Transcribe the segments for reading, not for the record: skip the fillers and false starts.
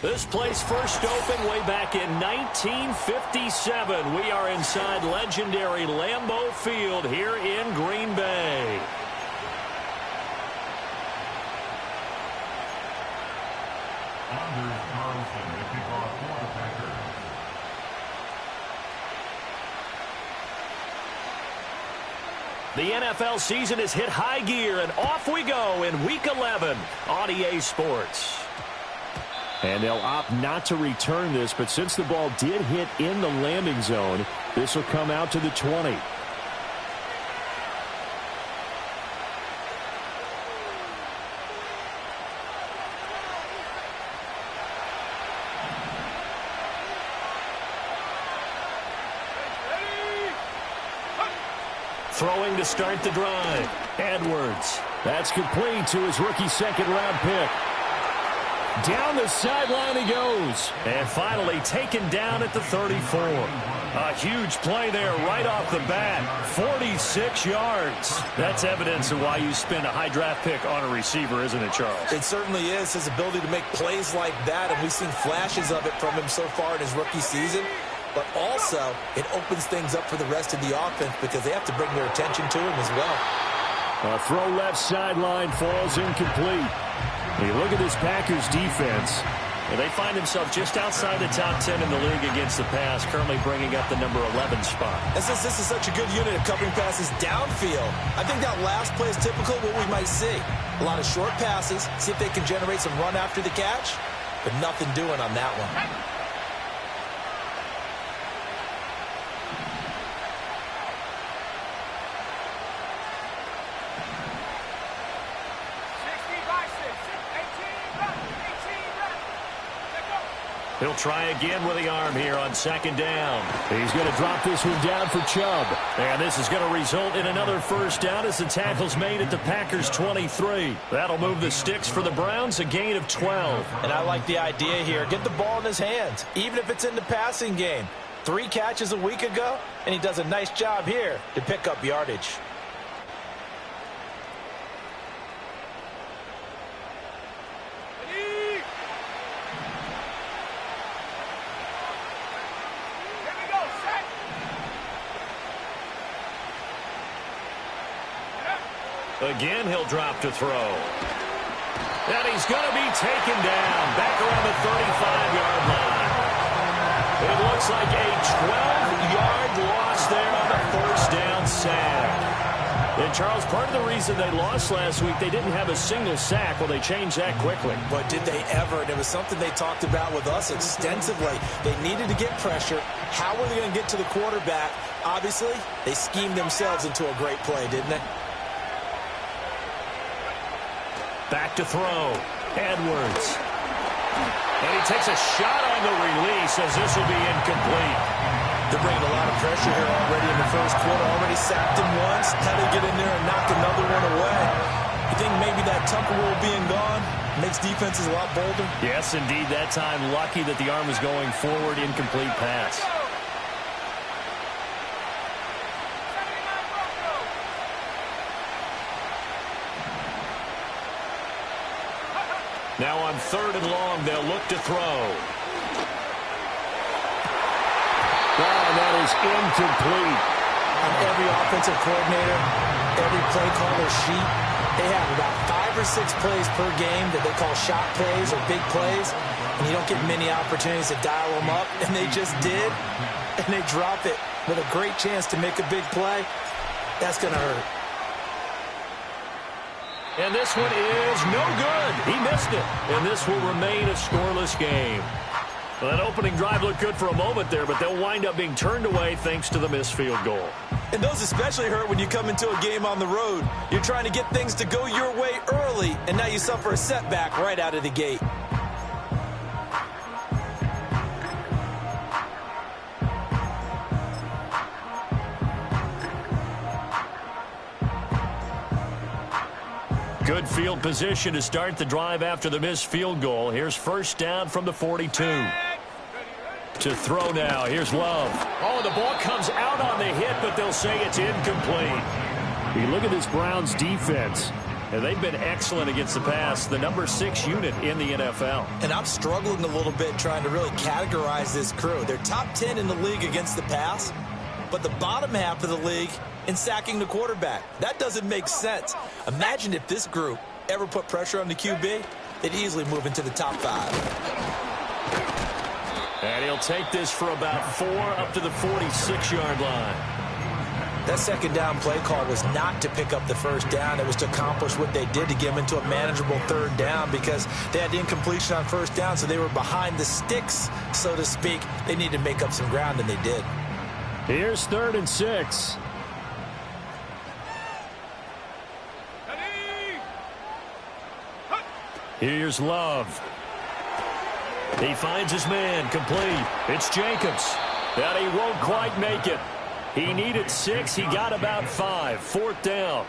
This place first opened way back in 1957. We are inside legendary Lambeau Field here in Green Bay. The NFL season has hit high gear, and off we go in Week 11 on EA Sports. And they'll opt not to return this, but since the ball did hit in the landing zone, this will come out to the 20. Throwing to start the drive. Edwards. That's complete to his rookie second-round pick. Down the sideline he goes. And finally taken down at the 34. A huge play there right off the bat. 46 yards. That's evidence of why you spend a high draft pick on a receiver, isn't it, Charles? It certainly is. His ability to make plays like that, and we've seen flashes of it from him so far in his rookie season. But also, it opens things up for the rest of the offense because they have to bring their attention to him as well. A throw left sideline falls incomplete. You look at this Packers defense, and they find themselves just outside the top 10 in the league against the pass, currently bringing up the number 11 spot. And since this is such a good unit of covering passes downfield, I think that last play is typical of what we might see. A lot of short passes, see if they can generate some run after the catch, but nothing doing on that one. He'll try again with the arm here on second down. He's going to drop this one down for Chubb. And this is going to result in another first down as the tackle's made at the Packers' 23. That'll move the sticks for the Browns, a gain of 12. And I like the idea here. Get the ball in his hands, even if it's in the passing game. 3 catches a week ago, and he does a nice job here to pick up yardage. Again, he'll drop to throw. And he's going to be taken down back around the 35-yard line. It looks like a 12-yard loss there on the first down sack. And, Charles, part of the reason they lost last week, they didn't have a single sack. Well, they changed that quickly. But did they ever? And it was something they talked about with us extensively. They needed to get pressure. How were they going to get to the quarterback? Obviously, they schemed themselves into a great play, didn't they? Back to throw. Edwards. And he takes a shot on the release as this will be incomplete. They're bringing a lot of pressure here already in the first quarter. Already sacked him once. How to get in there and knock another one away. You think maybe that Tucker rule being gone makes defenses a lot bolder? Yes, indeed. That time lucky that the arm was going forward. Incomplete pass. Now on 3rd and long, they'll look to throw. And that is incomplete. On every offensive coordinator, every play caller sheet, they have about 5 or 6 plays per game that they call shot plays or big plays, and you don't get many opportunities to dial them up, and they just did, and they drop it with a great chance to make a big play. That's going to hurt. And this one is no good. He missed it. And this will remain a scoreless game. Well, that opening drive looked good for a moment there, but they'll wind up being turned away thanks to the missed field goal. And those especially hurt when you come into a game on the road. You're trying to get things to go your way early, and now you suffer a setback right out of the gate. Good field position to start the drive after the missed field goal. Here's first down from the 42. To throw now. Here's Love. Oh, the ball comes out on the hit, but they'll say it's incomplete. You look at this Browns defense. And they've been excellent against the pass, the number 6 unit in the NFL. And I'm struggling a little bit trying to really categorize this crew. They're top 10 in the league against the pass, but the bottom half of the league in sacking the quarterback. That doesn't make sense. Imagine if this group ever put pressure on the QB, they'd easily move into the top 5. And he'll take this for about 4 up to the 46-yard line. That second down play call was not to pick up the first down. It was to accomplish what they did to get them into a manageable third down because they had incompletion on first down, so they were behind the sticks, so to speak. They needed to make up some ground, and they did. Here's 3rd and 6. Here's Love. He finds his man, complete. It's Jacobs. That he won't quite make it. He needed 6. He got about 5. 4th down.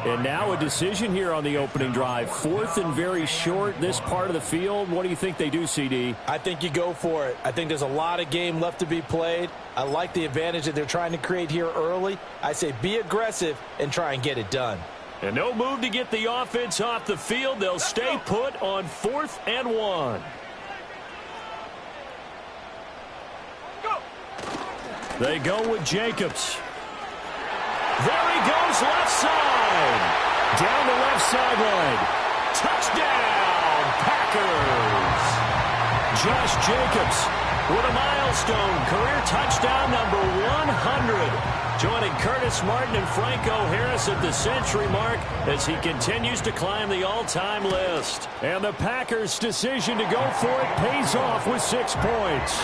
And now a decision here on the opening drive. 4th and very short, this part of the field. What do you think they do, CD? I think you go for it. I think there's a lot of game left to be played. I like the advantage that they're trying to create here early. I say be aggressive and try and get it done. And no move to get the offense off the field. They'll stay put on 4th and 1. They go with Jacobs. There he goes, left side. Down the left sideline. Touchdown, Packers. Josh Jacobs with a milestone career touchdown number 100. Joining Curtis Martin and Franco Harris at the century mark as he continues to climb the all-time list. And the Packers' decision to go for it pays off with 6 points.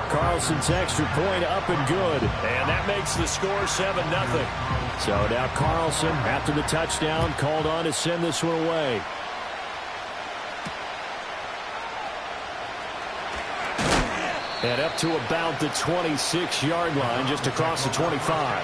Carlson's extra point up and good. And that makes the score 7-0. So now Carlson, after the touchdown, called on to send this one away. And up to about the 26-yard line, just across the 25.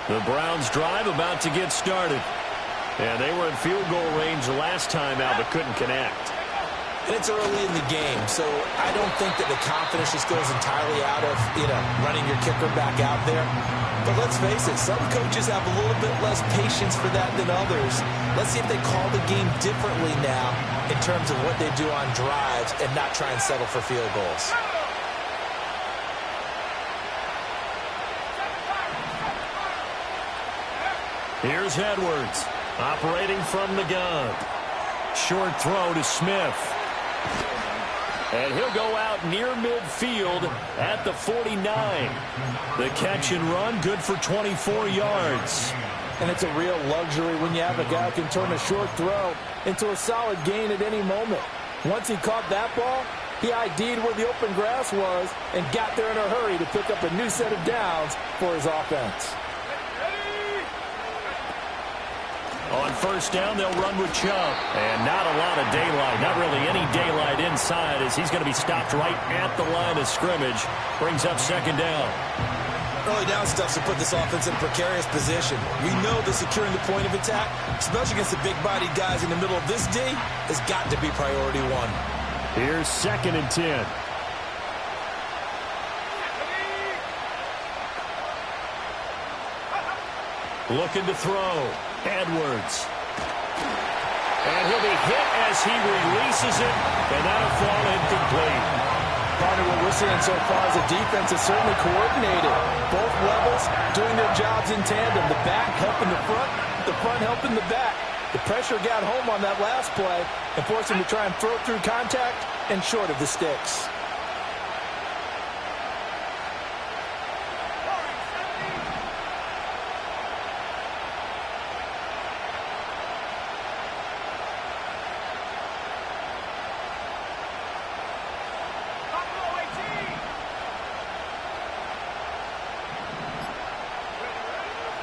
The Browns drive about to get started. And they were in field goal range the last time out, but couldn't connect. And it's early in the game, so I don't think that the confidence just goes entirely out of, running your kicker back out there. But let's face it, some coaches have a little bit less patience for that than others. Let's see if they call the game differently now in terms of what they do on drives and not try and settle for field goals. Here's Edwards, operating from the gun. Short throw to Smith. And he'll go out near midfield at the 49. The catch and run, good for 24 yards. And it's a real luxury when you have a guy who can turn a short throw into a solid gain at any moment. Once he caught that ball, he ID'd where the open grass was and got there in a hurry to pick up a new set of downs for his offense. On first down, they'll run with Chubb. And not a lot of daylight. Not really any daylight inside as he's going to be stopped right at the line of scrimmage. Brings up second down. Early down stuff's to put this offense in a precarious position. We know that securing the point of attack, especially against the big-bodied guys in the middle of this D, has got to be priority 1. Here's 2nd and 10. Looking to throw. Edwards. And he'll be hit as he releases it, and that'll fall incomplete. Part of what we're seeing so far is the defense is certainly coordinated. Both levels doing their jobs in tandem. The back helping the front helping the back. The pressure got home on that last play and forced him to try and throw through contact and short of the sticks.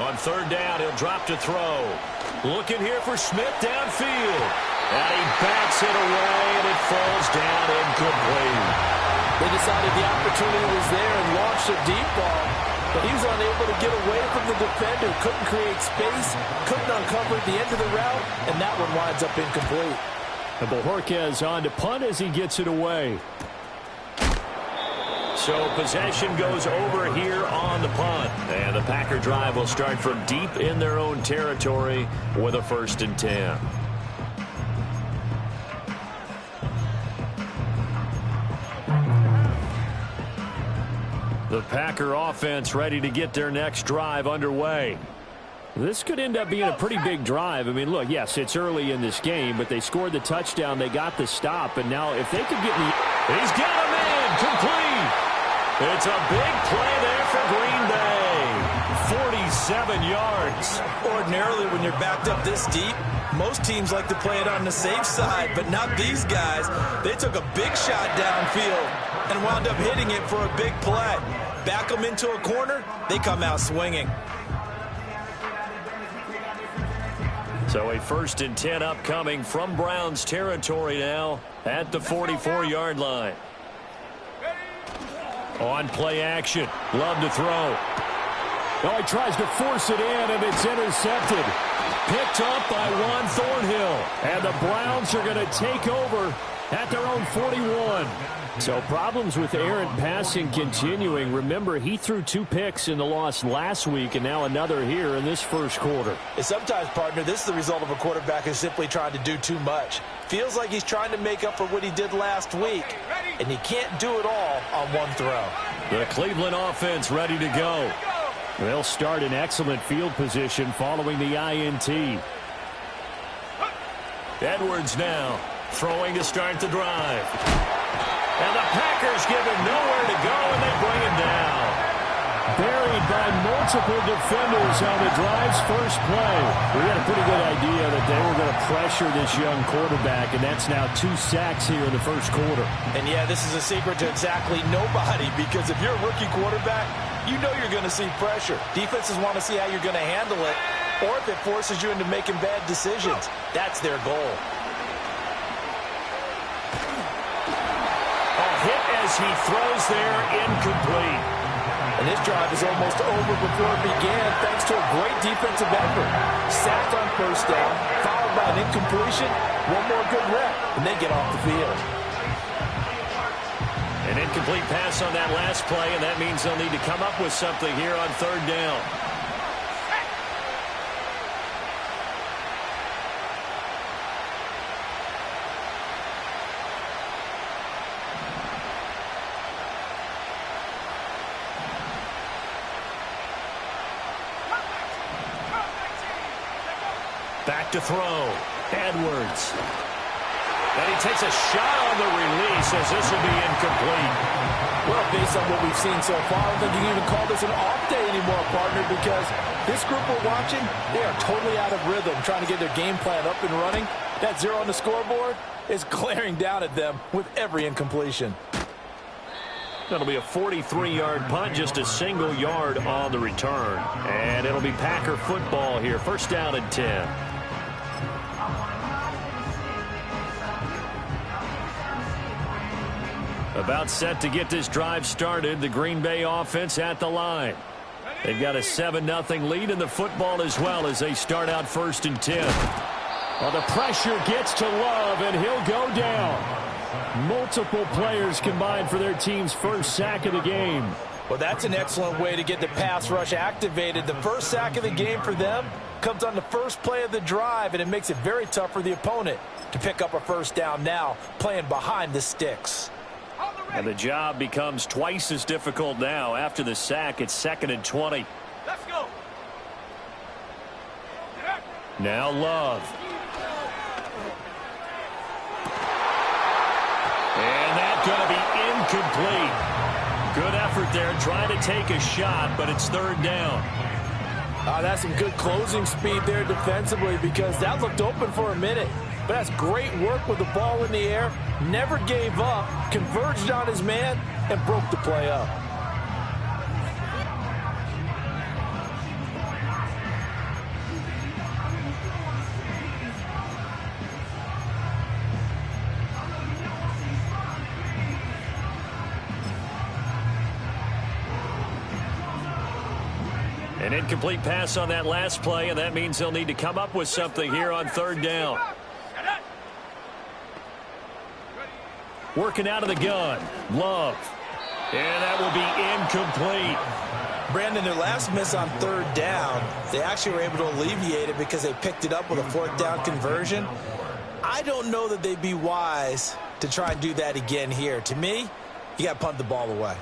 On third down, he'll drop to throw. Looking here for Smith downfield. And he bats it away, and it falls down incomplete. They decided the opportunity was there and launched a deep ball, but he was unable to get away from the defender. Couldn't create space, couldn't uncover at the end of the route, and that one winds up incomplete. And Bojorquez on to punt as he gets it away. So possession goes over here on the punt. And the Packer drive will start from deep in their own territory with a 1st and 10. The Packer offense ready to get their next drive underway. This could end up being a pretty big drive. I mean, look, yes, it's early in this game, but they scored the touchdown. They got the stop, and now if they could get me, he's got a man complete. It's a big play there for Green Bay. 47 yards. Ordinarily, when you're backed up this deep, most teams like to play it on the safe side, but not these guys. They took a big shot downfield and wound up hitting it for a big play. Back them into a corner, they come out swinging. So a 1st and 10 upcoming from Browns territory now at the 44-yard line. On play action. Love to throw. Oh, he tries to force it in, and it's intercepted. Picked up by Juan Thornhill. And the Browns are going to take over at their own 41. So problems with errant passing continuing. Remember, he threw 2 picks in the loss last week, and now another here in this first quarter. And sometimes, partner, this is the result of a quarterback who's simply trying to do too much. Feels like he's trying to make up for what he did last week, and he can't do it all on one throw. The Cleveland offense ready to go. They'll start in excellent field position following the INT. Edwards now throwing to start the drive. And the Packers give him nowhere to go, and they bring him down. Buried by multiple defenders on the drive's first play. We had a pretty good idea that they were going to pressure this young quarterback, and that's now 2 sacks here in the first quarter. And, yeah, this is a secret to exactly nobody, because if you're a rookie quarterback, you know you're going to see pressure. Defenses want to see how you're going to handle it, or if it forces you into making bad decisions. That's their goal. Hit as he throws there, incomplete. And this drive is almost over before it began thanks to a great defensive effort. Sack on 1st down, followed by an incompletion, one more good rep, and they get off the field. An incomplete pass on that last play, and that means they'll need to come up with something here on 3rd down. Back to throw. Edwards. And he takes a shot on the release as this will be incomplete. Well, based on what we've seen so far, I don't think you can even call this an off day anymore, partner, because this group we're watching, they are totally out of rhythm, trying to get their game plan up and running. That 0 on the scoreboard is glaring down at them with every incompletion. That'll be a 43-yard punt, just a single yard on the return. And it'll be Packer football here. 1st down and 10. About set to get this drive started. The Green Bay offense at the line. They've got a 7-0 lead in the football as well as they start out 1st and 10. Well, the pressure gets to Love, and he'll go down. Multiple players combined for their team's first sack of the game. Well, that's an excellent way to get the pass rush activated. The first sack of the game for them comes on the first play of the drive, and it makes it very tough for the opponent to pick up a 1st down now, playing behind the sticks. And the job becomes twice as difficult now. After the sack, it's 2nd and 20. Let's go. Now Love. And that's going to be incomplete. Good effort there trying to take a shot, but it's 3rd down. That's some good closing speed there defensively, because that looked open for a minute. But that's great work with the ball in the air. Never gave up, converged on his man, and broke the play up. An incomplete pass on that last play, and that means they'll need to come up with something here on 3rd down. Working out of the gun. Love. And that will be incomplete. Brandon, their last miss on third down, they actually were able to alleviate it because they picked it up with a fourth down conversion. I don't know that they'd be wise to try and do that again here. To me, you got to punt the ball away.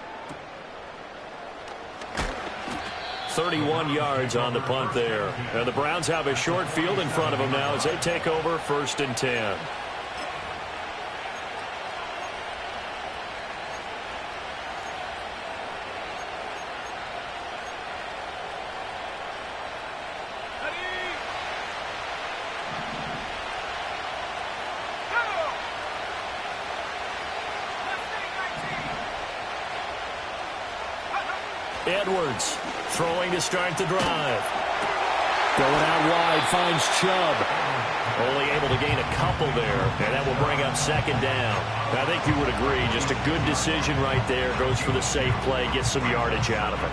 31 yards on the punt there. And the Browns have a short field in front of them now as they take over 1st and 10. Edwards throwing to start the drive. Going out wide, finds Chubb. Only able to gain a couple there, and that will bring up 2nd down. I think you would agree, just a good decision right there. Goes for the safe play, gets some yardage out of it.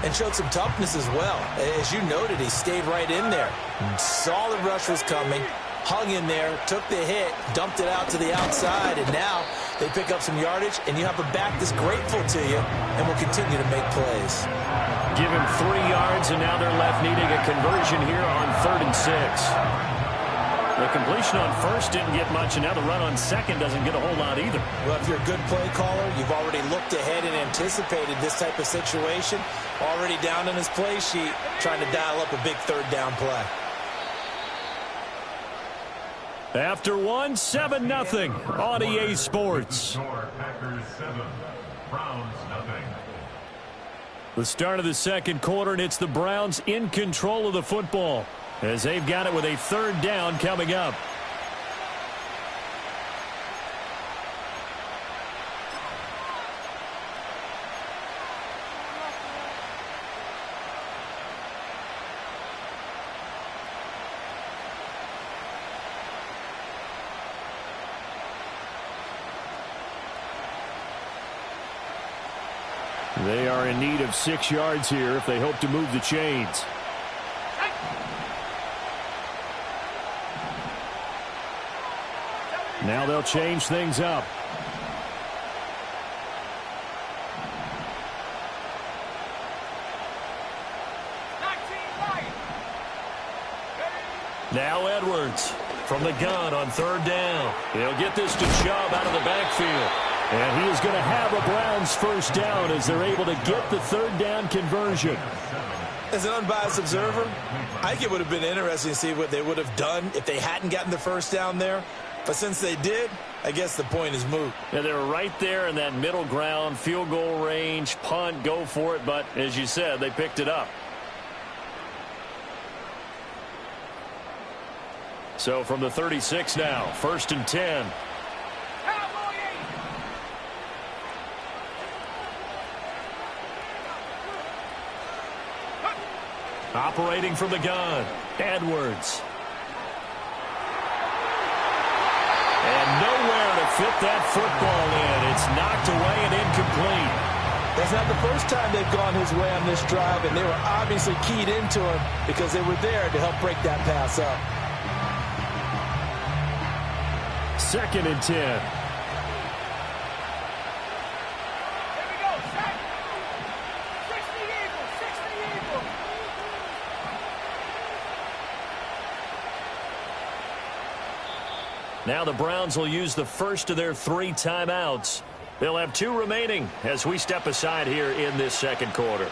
And showed some toughness as well. As you noted, he stayed right in there. Saw the rush was coming, hung in there, took the hit, dumped it out to the outside, and now they pick up some yardage, and you have a back that's grateful to you and will continue to make plays. Give him 3 yards, and now they're left needing a conversion here on 3rd and 6. The completion on 1st didn't get much, and now the run on 2nd doesn't get a whole lot either. Well, if you're a good play caller, you've already looked ahead and anticipated this type of situation. Already down in his play sheet, trying to dial up a big 3rd down play. After 1, 7-0 on EA Sports. Packers 7, Browns nothing. The start of the 2nd quarter, and it's the Browns in control of the football as they've got it with a 3rd down coming up. They are in need of 6 yards here if they hope to move the chains. Now they'll change things up. Now Edwards from the gun on 3rd down. He'll get this to Chubb out of the backfield. And he is going to have a Browns 1st down as they're able to get the 3rd down conversion. As an unbiased observer, I think it would have been interesting to see what they would have done if they hadn't gotten the 1st down there. But since they did, I guess the point is moot. Yeah, they were right there in that middle ground, field goal range, punt, go for it. But as you said, they picked it up. So from the 36 now, 1st and 10. Operating from the gun, Edwards. And nowhere to fit that football in. It's knocked away and incomplete. That's not the first time they've gone his way on this drive, and they were obviously keyed into him because they were there to help break that pass up. 2nd and 10. Now the Browns will use the first of their 3 timeouts. They'll have 2 remaining as we step aside here in this 2nd quarter.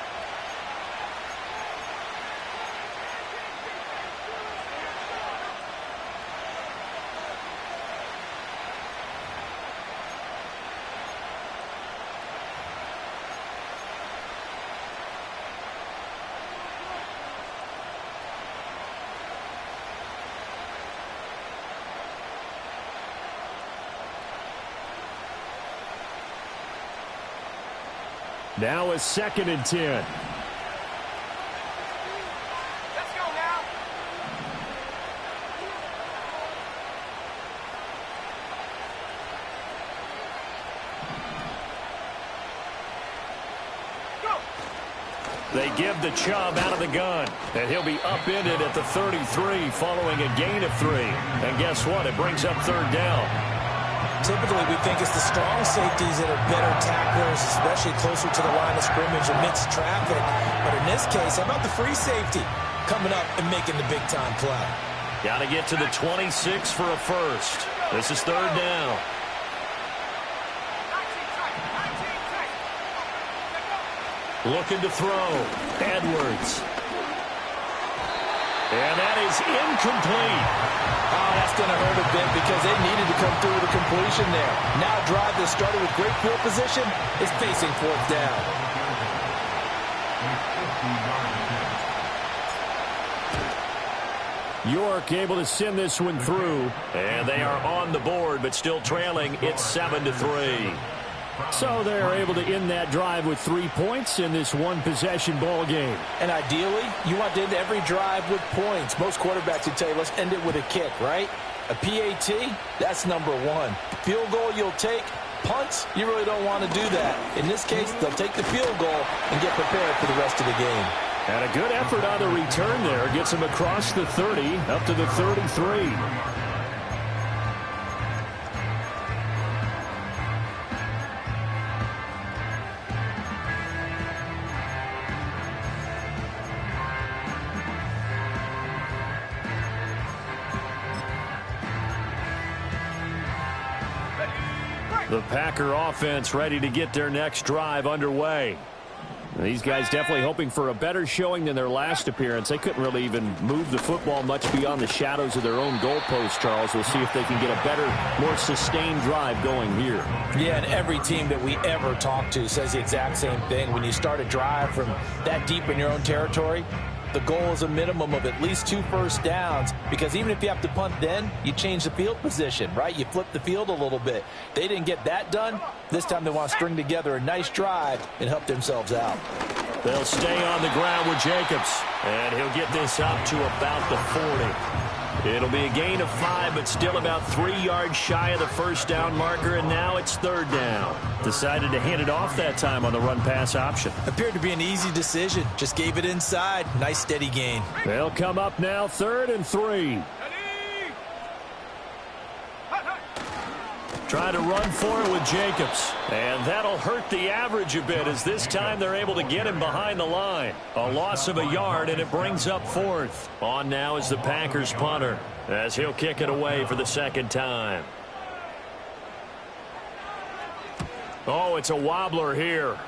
Now a 2nd and 10. Let's go now. Go. They give the Chubb out of the gun, and he'll be upended at the 33 following a gain of 3. And guess what? It brings up 3rd down. Typically, we think it's the strong safeties that are better tacklers, especially closer to the line of scrimmage amidst traffic. But in this case, how about the free safety coming up and making the big-time play? Got to get to the 26 for a first. This is third down. Looking to throw. Edwards. And that is incomplete. Oh, that's going to hurt a bit because they needed to come through with a completion there. Now a drive that started with great field position is facing fourth down. York able to send this one through. And they are on the board, but still trailing. It's 7-3. So they're able to end that drive with 3 points in this one-possession ball game. And ideally, you want to end every drive with points. Most quarterbacks would tell you, let's end it with a kick, right? A PAT, that's number one. Field goal you'll take. Punts, you really don't want to do that. In this case, they'll take the field goal and get prepared for the rest of the game. And a good effort on the return there. Gets them across the 30, up to the 33. The Packer offense ready to get their next drive underway. These guys definitely hoping for a better showing than their last appearance. They couldn't really even move the football much beyond the shadows of their own goalpost, Charles. We'll see if they can get a better, more sustained drive going here. Yeah, and every team that we ever talk to says the exact same thing. When you start a drive from that deep in your own territory, the goal is a minimum of at least 2 first downs, because even if you have to punt then, you change the field position, right? You flip the field a little bit. They didn't get that done. This time they want to string together a nice drive and help themselves out. They'll stay on the ground with Jacobs, and he'll get this up to about the 40. It'll be a gain of 5, but still about 3 yards shy of the first down marker, and now it's third down. Decided to hand it off that time on the run-pass option. Appeared to be an easy decision. Just gave it inside. Nice steady gain. They'll come up now 3rd and 3. Trying to run for it with Jacobs. And that'll hurt the average a bit, as this time they're able to get him behind the line. A loss of a yard, and it brings up 4th. On now is the Packers punter, as he'll kick it away for the second time. Oh, it's a wobbler here.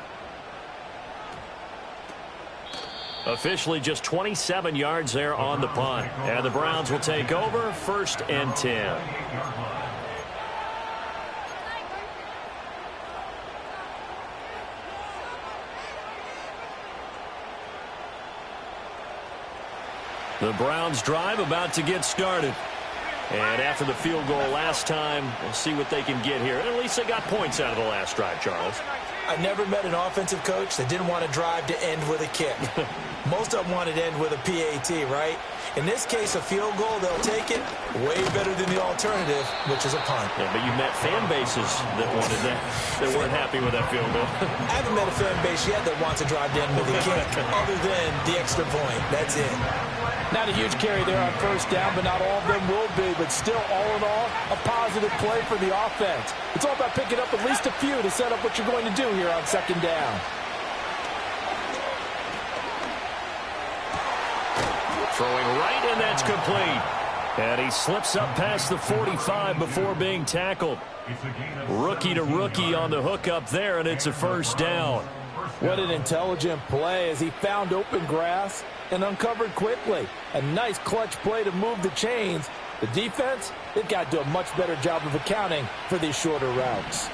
Officially just 27 yards there on the punt. And the Browns will take over 1st and 10. The Browns drive about to get started. And after the field goal last time, we'll see what they can get here. And at least they got points out of the last drive, Charles. I never met an offensive coach that didn't want to drive to end with a kick. Most of them wanted to end with a PAT, right? In this case, a field goal, they'll take it way better than the alternative, which is a punt. Yeah, but you met fan bases that wanted that, that weren't happy with that field goal. I haven't met a fan base yet that wants to drive to end with a kick, other than the extra point. That's it. Not a huge carry there on first down, but not all of them will be. But still, all in all, a positive play for the offense. It's all about picking up at least a few to set up what you're going to do here on second down. Throwing right, and that's complete. And he slips up past the 45 before being tackled. Rookie to rookie on the hook up there, and it's a first down. What an intelligent play as he found open grass and uncovered quickly. A nice clutch play to move the chains. The defense, they've got to do a much better job of accounting for these shorter routes.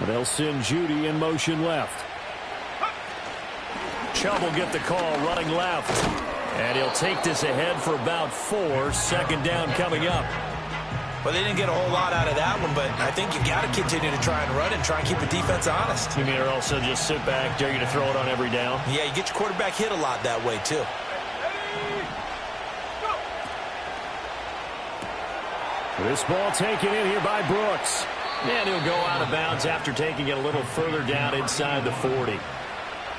They'll send Judy in motion left. Chubb will get the call running left. And he'll take this ahead for about 4. Second down coming up. Well, they didn't get a whole lot out of that one, but I think you've got to continue to try and run and try and keep the defense honest. You mean or also just sit back, dare you to throw it on every down? Yeah, you get your quarterback hit a lot that way, too. This ball taken in here by Brooks. And he'll go out of bounds after taking it a little further down inside the 40.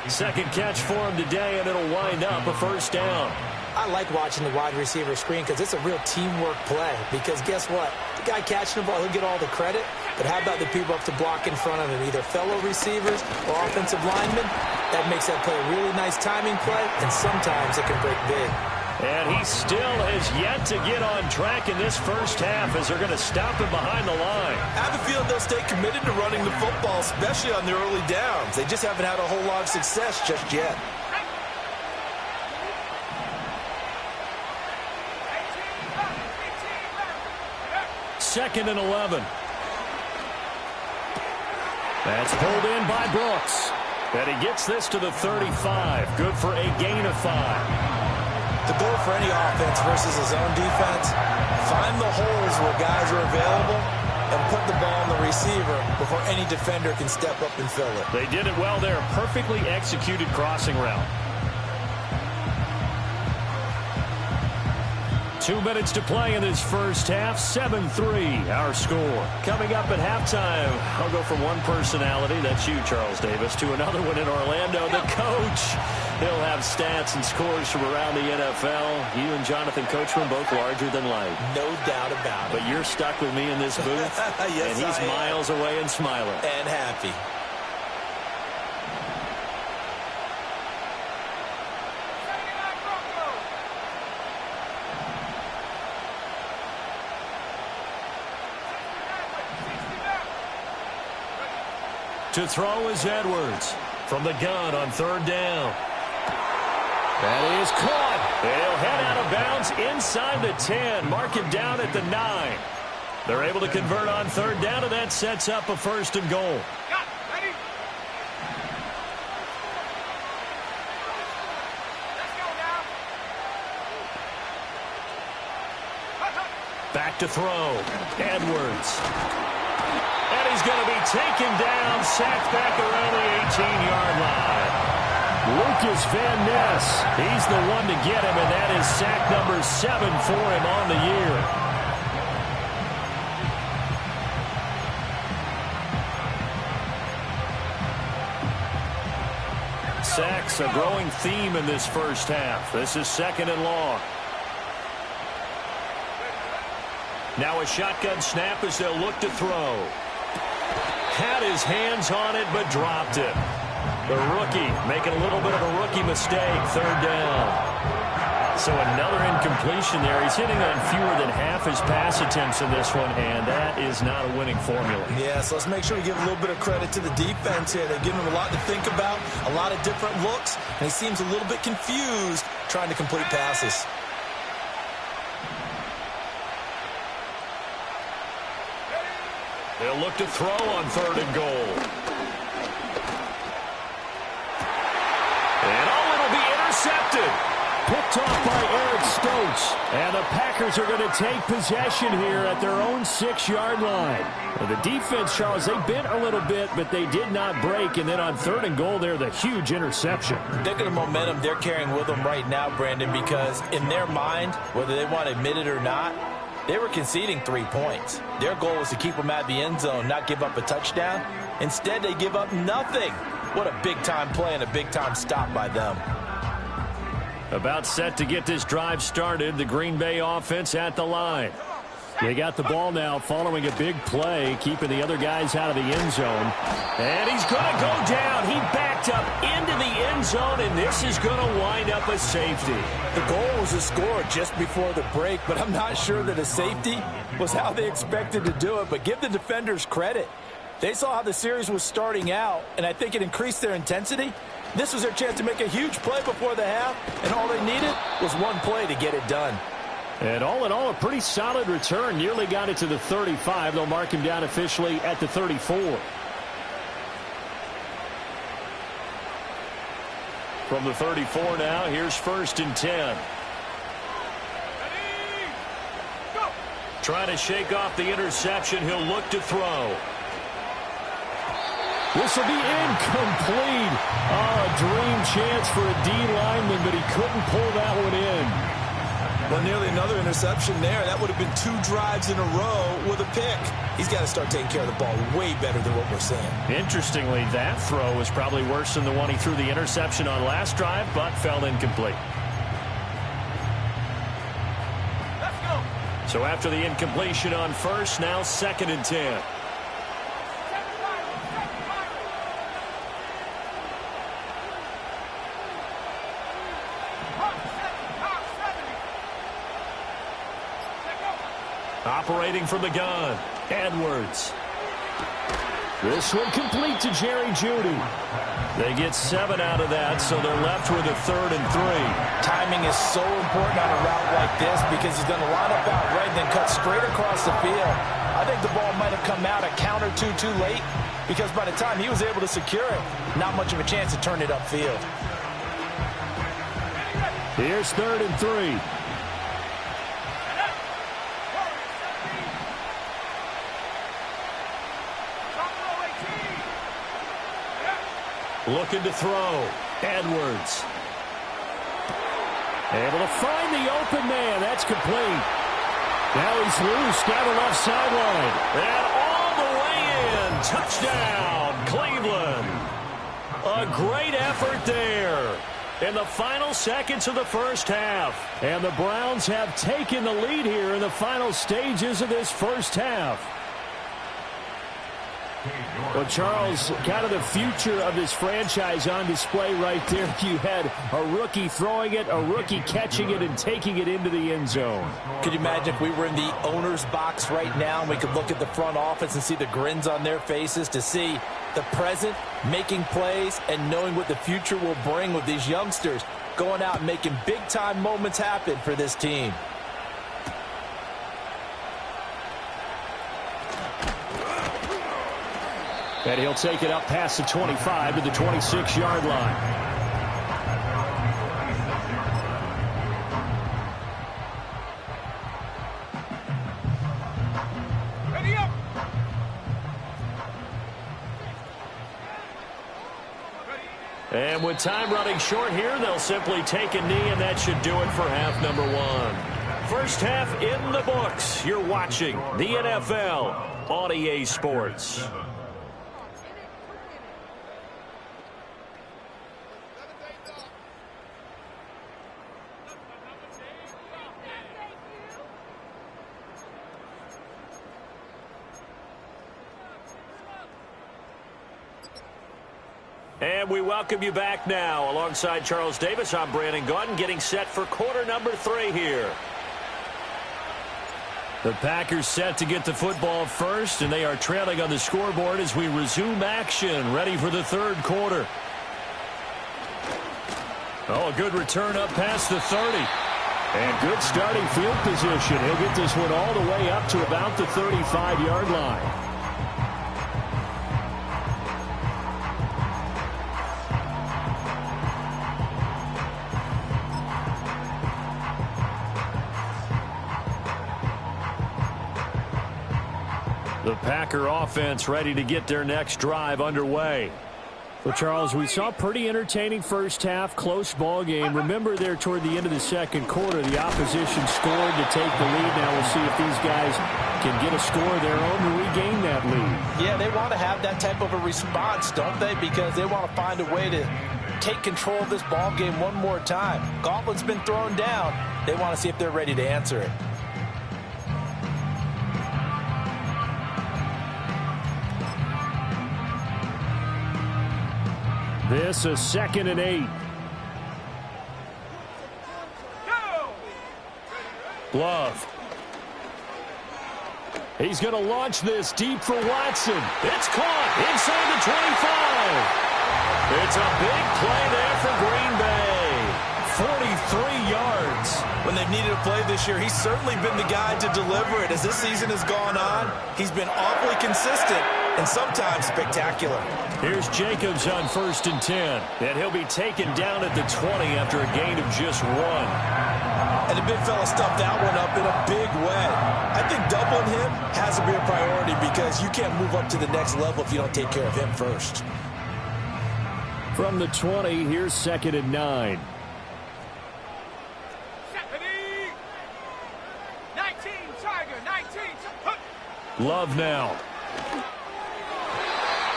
Second catch for him today, and it'll wind up a first down. I like watching the wide receiver screen because it's a real teamwork play. Because guess what? The guy catching the ball, he'll get all the credit. But how about the people up to block in front of him, either fellow receivers or offensive linemen? That makes that play a really nice timing play, and sometimes it can break big. And he still has yet to get on track in this first half as they're going to stop him behind the line. I have a feeling they'll stay committed to running the football, especially on their early downs. They just haven't had a whole lot of success just yet. Second and 11. That's pulled in by Brooks. And he gets this to the 35. Good for a gain of 5. The goal for any offense versus his own defense, find the holes where guys are available and put the ball on the receiver before any defender can step up and fill it. They did it well there. Perfectly executed crossing route. 2 minutes to play in this first half. 7-3 our score. Coming up at halftime, I'll go from one personality, that's you, Charles Davis, to another one in Orlando, the coach. He'll have stats and scores from around the NFL. You and Jonathan Coachman both larger than life. No doubt about it. But you're stuck with me in this booth, yes, and he's miles away and smiling. And happy. To throw is Edwards from the gun on third down. That is caught. They'll head out of bounds inside the 10. Mark him down at the 9. They're able to convert on third down, and that sets up a first and goal. Back to throw. Edwards. And he's going to be taken down, sacked back around the 18-yard line. Lucas Van Ness, he's the one to get him, and that is sack number 7 for him on the year. Sacks a growing theme in this first half. This is second and long. Now a shotgun snap as they'll look to throw. Had his hands on it, but dropped it. The rookie making a little bit of a rookie mistake, third down. So another incompletion there. He's hitting on fewer than half his pass attempts in this one, and that is not a winning formula. Yeah, so let's make sure we give a little bit of credit to the defense here. They've given him a lot to think about, a lot of different looks, and he seems a little bit confused trying to complete passes. They'll look to throw on third and goal. And it'll be intercepted. Picked off by Eric Stokes. And the Packers are going to take possession here at their own 6-yard line. Well, the defense, Charles, they bent a little bit, but they did not break. And then on third and goal there, the huge interception. Think of the momentum they're carrying with them right now, Brandon, because in their mind, whether they want to admit it or not, they were conceding 3 points. Their goal was to keep them at the end zone, not give up a touchdown. Instead, they give up nothing. What a big-time play and a big-time stop by them. About set to get this drive started, the Green Bay offense at the line. They got the ball now following a big play, keeping the other guys out of the end zone. And he's going to go down. He backed up into the end zone, and this is going to wind up a safety. The goal was a score just before the break, but I'm not sure that a safety was how they expected to do it. But give the defenders credit. They saw how the series was starting out, and I think it increased their intensity. This was their chance to make a huge play before the half, and all they needed was one play to get it done. And all in all, a pretty solid return. Nearly got it to the 35. They'll mark him down officially at the 34. From the 34 now, here's first and 10. Trying to shake off the interception. He'll look to throw. This will be incomplete. Oh, a dream chance for a D lineman, but he couldn't pull that one in. Well, nearly another interception there. That would have been 2 drives in a row with a pick. He's got to start taking care of the ball way better than what we're seeing. Interestingly, that throw was probably worse than the one he threw the interception on last drive, but fell incomplete. So after the incompletion on first, now 2nd and 10. Operating from the gun, Edwards. This one complete to Jerry Jeudy. They get 7 out of that, so they're left with a 3rd and 3. Timing is so important on a route like this because he's going to line up out right and then cut straight across the field. I think the ball might have come out a count or two too late because by the time he was able to secure it, not much of a chance to turn it upfield. Here's 3rd and 3. Looking to throw. Edwards. Able to find the open man. That's complete. Now he's loose down the left sideline. And all the way in. Touchdown, Cleveland. A great effort there in the final seconds of the first half. And the Browns have taken the lead here in the final stages of this first half. Well, Charles, kind of the future of this franchise on display right there. You had a rookie throwing it, a rookie catching it, and taking it into the end zone. Could you imagine if we were in the owner's box right now and we could look at the front office and see the grins on their faces to see the present making plays and knowing what the future will bring with these youngsters going out and making big-time moments happen for this team. And he'll take it up past the 25 to the 26-yard line. Ready up. And with time running short here, they'll simply take a knee, and that should do it for half number 1. First half in the books. You're watching the NFL on EA Sports. And we welcome you back now. Alongside Charles Davis, I'm Brandon Gaudin, getting set for quarter number 3 here. The Packers set to get the football first, and they are trailing on the scoreboard as we resume action, ready for the 3rd quarter. Oh, a good return up past the 30. And good starting field position. He'll get this one all the way up to about the 35-yard line. The Packer offense ready to get their next drive underway. Well, Charles, we saw a pretty entertaining first half, close ball game. Remember there toward the end of the 2nd quarter, the opposition scored to take the lead. Now we'll see if these guys can get a score of their own to regain that lead. Yeah, they want to have that type of a response, don't they? Because they want to find a way to take control of this ball game one more time. Gauntlet's been thrown down. They want to see if they're ready to answer it. This is 2nd and 8. Love. He's going to launch this deep for Watson. It's caught inside the 25. It's a big play there for Green Bay. 43 yards. When they've needed a play this year, he's certainly been the guy to deliver it. As this season has gone on, he's been awfully consistent and sometimes spectacular. Here's Jacobs on 1st and 10. And he'll be taken down at the 20 after a gain of just 1. And the big fella stuffed that one up in a big way. I think doubling him has to be a priority because you can't move up to the next level if you don't take care of him first. From the 20, here's 2nd and 9. 19, Tiger, 19. Love now.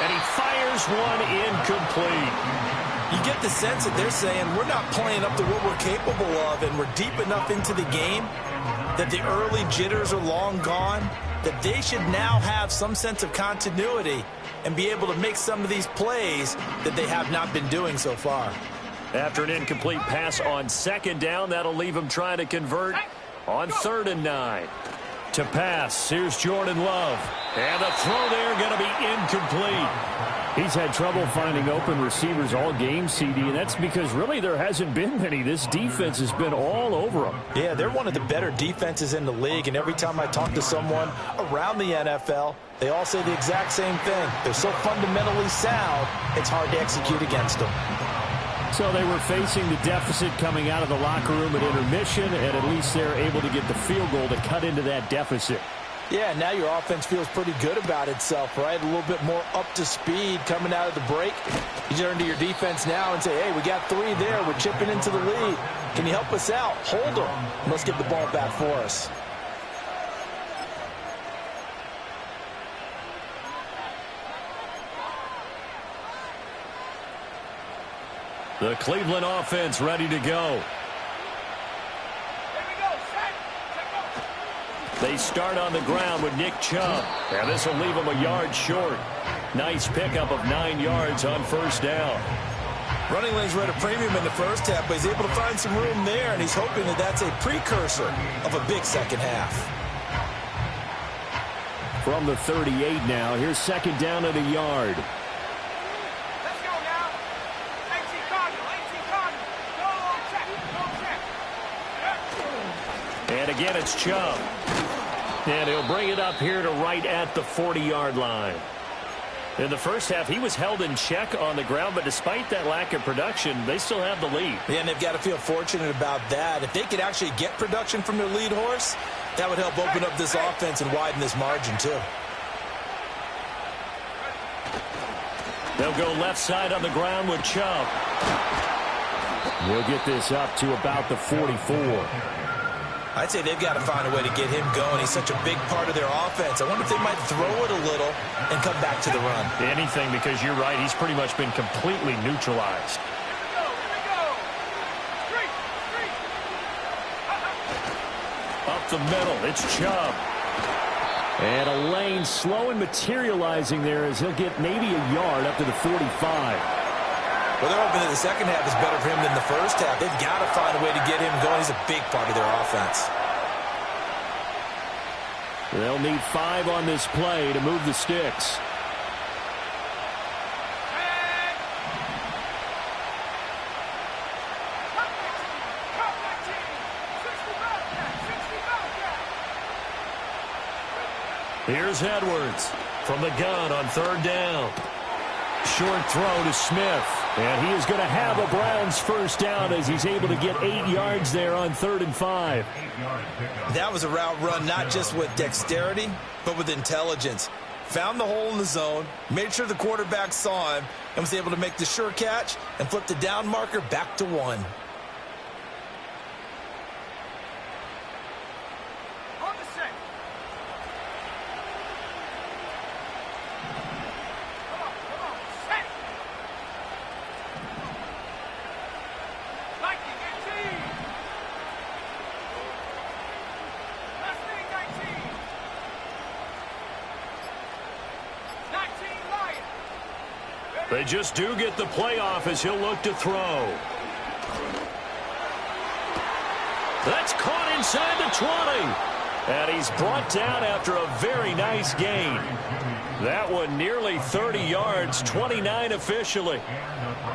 And he fires one incomplete. You get the sense that they're saying we're not playing up to what we're capable of and we're deep enough into the game that the early jitters are long gone, that they should now have some sense of continuity and be able to make some of these plays that they have not been doing so far. After an incomplete pass on second down, that'll leave him trying to convert on 3rd and 9. To pass, here's Jordan Love. And the throw there going to be incomplete. He's had trouble finding open receivers all game, CD, and that's because really there hasn't been many. This defense has been all over them. Yeah, they're one of the better defenses in the league, and every time I talk to someone around the NFL, they all say the exact same thing. They're so fundamentally sound, it's hard to execute against them. So they were facing the deficit coming out of the locker room at intermission, and at least they're able to get the field goal to cut into that deficit. Yeah, now your offense feels pretty good about itself, right? A little bit more up to speed coming out of the break. You turn to your defense now and say, hey, we got 3 there. We're chipping into the lead. Can you help us out? Hold them. And let's get the ball back for us. The Cleveland offense ready to go. They start on the ground with Nick Chubb. And this will leave him a yard short. Nice pickup of 9 yards on 1st down. Running lanes were at a premium in the first half, but he's able to find some room there, and he's hoping that that's a precursor of a big second half. From the 38 now, here's 2nd down at a yard. Let's go now. 18 Cardinal, 18 Cardinal. Go check, go check. Yep. And again, it's Chubb. And he'll bring it up here to right at the 40-yard line. In the first half, he was held in check on the ground, but despite that lack of production, they still have the lead. Yeah, and they've got to feel fortunate about that. If they could actually get production from their lead horse, that would help open up this offense and widen this margin, too. They'll go left side on the ground with Chubb. He'll get this up to about the 44. I'd say they've got to find a way to get him going. He's such a big part of their offense. I wonder if they might throw it a little and come back to the run. Anything, because you're right. He's pretty much been completely neutralized. Here we go. Street, street. Up the middle, it's Chubb. And a lane slow and materializing there as he'll get maybe a yard up to the 45. Well, they're hoping that the second half is better for him than the first half. They've got to find a way to get him going. He's a big part of their offense. They'll need 5 on this play to move the sticks. Here's Edwards from the gun on 3rd down. Short throw to Smith. And he is going to have a Browns 1st down as he's able to get 8 yards there on 3rd and 5. That was a route run not just with dexterity, but with intelligence. Found the hole in the zone, made sure the quarterback saw him, and was able to make the sure catch and flip the down marker back to 1. They just do get the playoff as he'll look to throw. That's caught inside the 20. And he's brought down after a very nice gain. That one nearly 30 yards, 29 officially.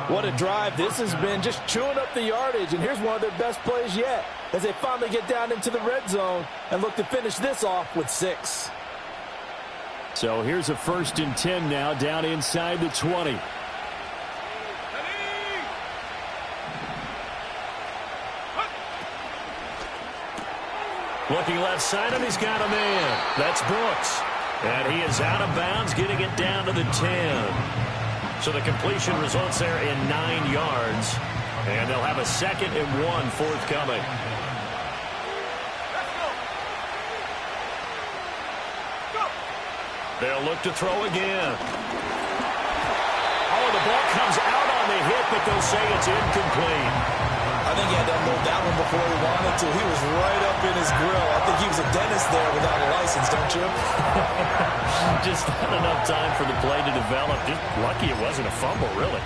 What a drive this has been, just chewing up the yardage. And here's one of their best plays yet as they finally get down into the red zone and look to finish this off with 6. So here's a 1st and 10 now down inside the 20. Looking left side, and he's got a man. That's Brooks. And he is out of bounds, getting it down to the 10. So the completion results there in 9 yards. And they'll have a 2nd and 1 forthcoming. They'll look to throw again. Oh, the ball comes out on the hit, but they'll say it's incomplete. I think he had to unload that one before he wanted to. He was right up in his grill. I think he was a dentist there without a license, don't you? Just not enough time for the play to develop. Just lucky it wasn't a fumble, really.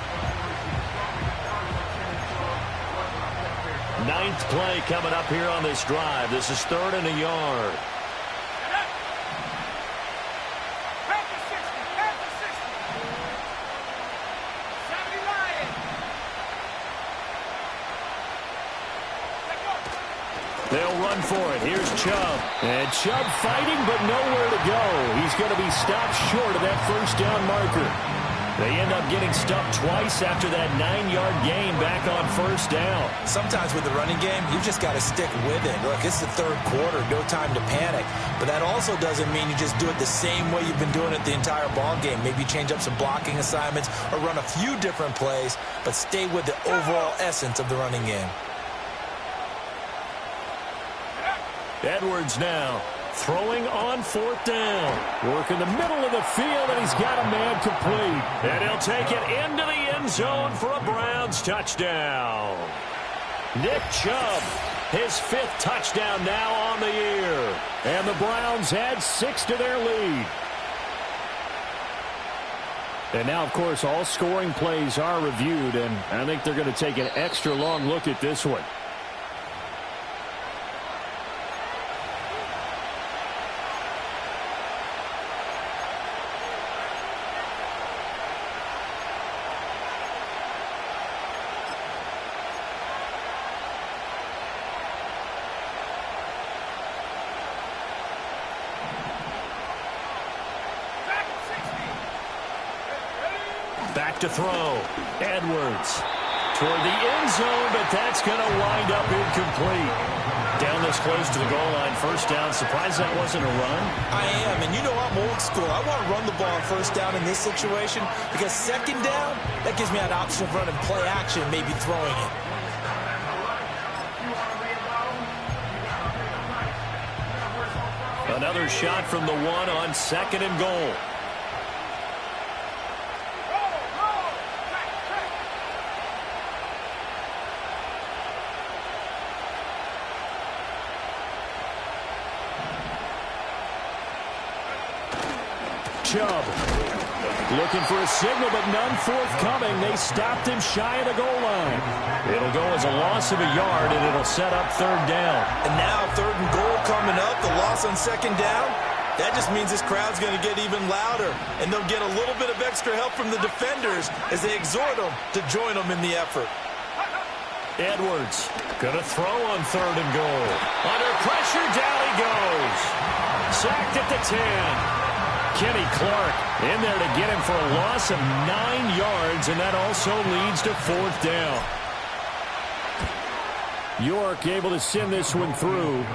Ninth play coming up here on this drive. This is 3rd and a yard. They'll run for it. Here's Chubb. And Chubb fighting, but nowhere to go. He's going to be stopped short of that first down marker. They end up getting stuffed twice after that 9-yard gain back on first down. Sometimes with the running game, you've just got to stick with it. Look, it's the 3rd quarter, no time to panic. But that also doesn't mean you just do it the same way you've been doing it the entire ball game. Maybe change up some blocking assignments or run a few different plays, but stay with the overall essence of the running game. Edwards now throwing on 4th down. Work in the middle of the field, and he's got a man complete. And he'll take it into the end zone for a Browns touchdown. Nick Chubb, his 5th touchdown now on the year. And the Browns add 6 to their lead. And now, of course, all scoring plays are reviewed, and I think they're going to take an extra long look at this one. Back to throw. Edwards toward the end zone, but that's going to wind up incomplete. Down this close to the goal line, first down. Surprised that wasn't a run? I am, and you know I'm old school. I want to run the ball on first down in this situation because second down, that gives me an option of running play action, maybe throwing it. Another shot from the 1 on 2nd and goal. Chubb looking for a signal, but none forthcoming. They stopped him shy of the goal line. It'll go as a loss of a yard, and it'll set up 3rd down. And now 3rd and goal coming up, the loss on 2nd down. That just means this crowd's going to get even louder, and they'll get a little bit of extra help from the defenders as they exhort them to join them in the effort. Edwards going to throw on 3rd and goal. Under pressure, down he goes. Sacked at the 10. Kenny Clark in there to get him for a loss of 9 yards, and that also leads to 4th down. York able to send this one through.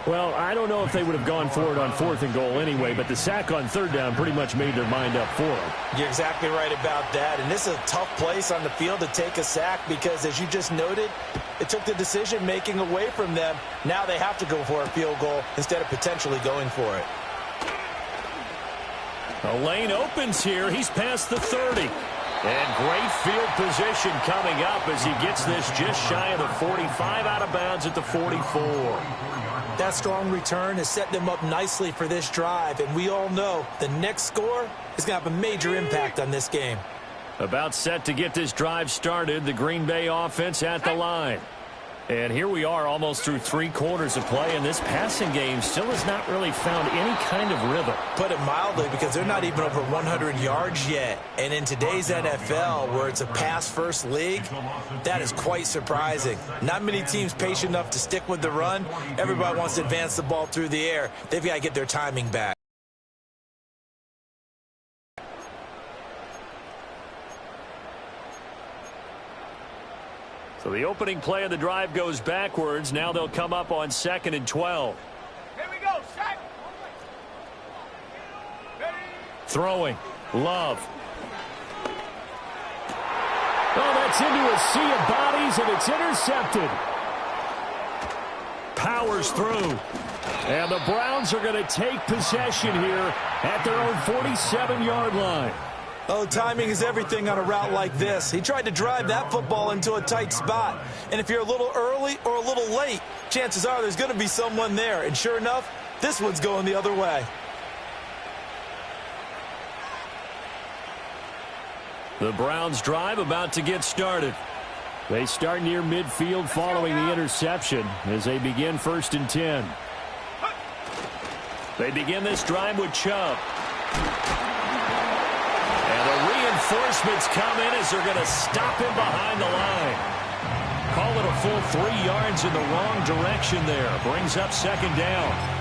Well, I don't know if they would have gone for it on 4th and goal anyway, but the sack on 3rd down pretty much made their mind up for them. You're exactly right about that, and this is a tough place on the field to take a sack because, as you just noted, it took the decision-making away from them. Now they have to go for a field goal instead of potentially going for it. A lane opens here. He's past the 30. And great field position coming up as he gets this just shy of the 45, out of bounds at the 44. That strong return has set them up nicely for this drive, and we all know the next score is going to have a major impact on this game. About set to get this drive started, the Green Bay offense at the line. And here we are almost through 3 quarters of play, and this passing game still has not really found any kind of rhythm. Put it mildly, because they're not even over 100 yards yet. And in today's NFL, where it's a pass-first league, that is quite surprising. Not many teams patient enough to stick with the run. Everybody wants to advance the ball through the air. They've got to get their timing back. So the opening play of the drive goes backwards. Now they'll come up on 2nd and 12. Here we go, set. Throwing. Love. Oh, that's into a sea of bodies, and it's intercepted. Powers through. And the Browns are going to take possession here at their own 47-yard line. Oh, timing is everything on a route like this. He tried to drive that football into a tight spot. And if you're a little early or a little late, chances are there's going to be someone there. And sure enough, this one's going the other way. The Browns drive about to get started. They start near midfield following the interception as they begin 1st and 10. They begin this drive with Chubb. And the reinforcements come in as they're going to stop him behind the line. Call it a full 3 yards in the wrong direction there. Brings up 2nd down.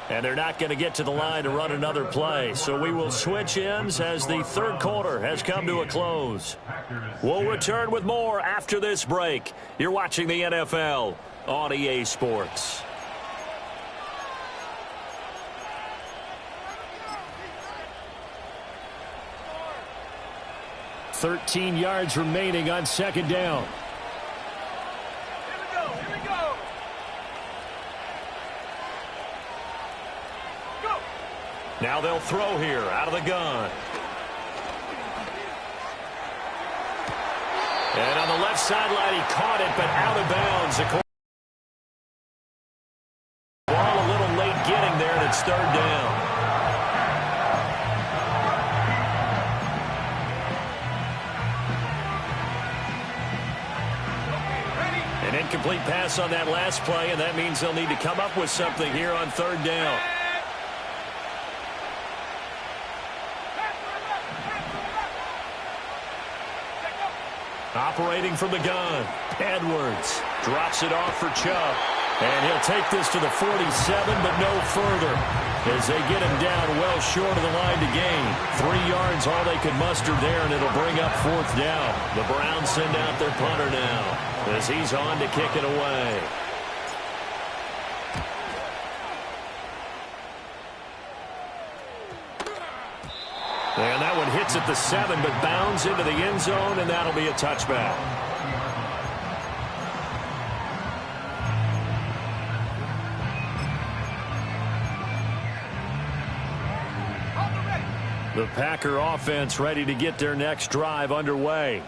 And they're not going to get to the line to run another play. So we will switch ends as the 3rd quarter has come to a close. We'll return with more after this break. You're watching the NFL on EA Sports. $13 yards remaining on 2nd down. Now they'll throw here out of the gun. And on the left sideline, he caught it, but out of bounds. Ball a little late getting there, and it's 3rd down. An incomplete pass on that last play, and that means they'll need to come up with something here on 3rd down. Operating from the gun, Edwards drops it off for Chubb. And he'll take this to the 47, but no further as they get him down well short of the line to gain. 3 yards, all they could muster there, and it'll bring up 4th down. The Browns send out their punter now as he's on to kick it away. And that one hits at the 7, but bounds into the end zone, and that'll be a touchback. The Packer offense ready to get their next drive underway.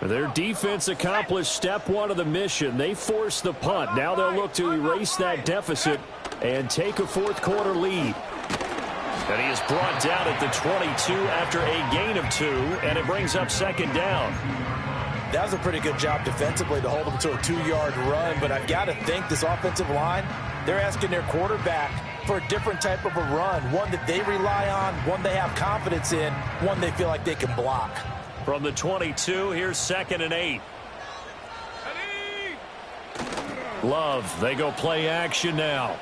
Their defense accomplished step 1 of the mission. They forced the punt. Now they'll look to erase that deficit and take a 4th quarter lead. And he is brought down at the 22 after a gain of 2, and it brings up 2nd down. That was a pretty good job defensively to hold them to a 2-yard run, but I've got to think this offensive line, they're asking their quarterback for a different type of a run, one that they rely on, one they have confidence in, one they feel like they can block. From the 22, here's 2nd and 8. Love, they go play action now.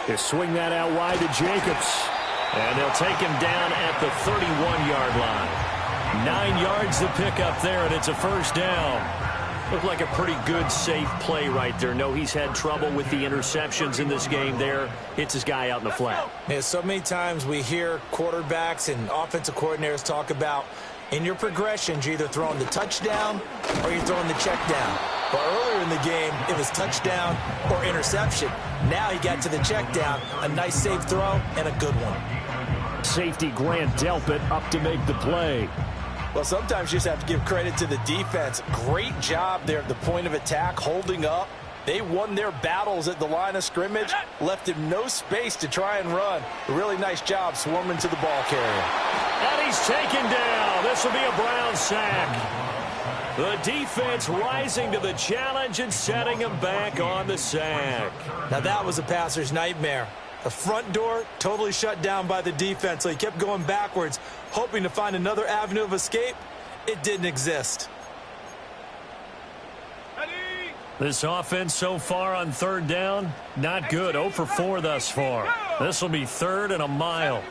They swing that out wide to Jacobs. And they'll take him down at the 31-yard line. 9 yards to pick up there, and it's a 1st down. Looked like a pretty good, safe play right there. No, he's had trouble with the interceptions in this game there. Hits his guy out in the flat. Yeah, so many times we hear quarterbacks and offensive coordinators talk about in your progressions, you're either throwing the touchdown or you're throwing the check down. But earlier in the game, it was touchdown or interception. Now he got to the check down, a nice safe throw, and a good one. Safety Grant Delpit up to make the play. Well, sometimes you just have to give credit to the defense. Great job there at the point of attack, holding up. They won their battles at the line of scrimmage, left him no space to try and run. A really nice job swarming to the ball carrier. And he's taken down. This will be a Brown sack. The defense rising to the challenge and setting him back on the sack. Now that was a passer's nightmare. The front door totally shut down by the defense, so he kept going backwards, hoping to find another avenue of escape. It didn't exist. This offense so far on 3rd down, not good. 0 for 4 thus far. This will be 3rd and a mile.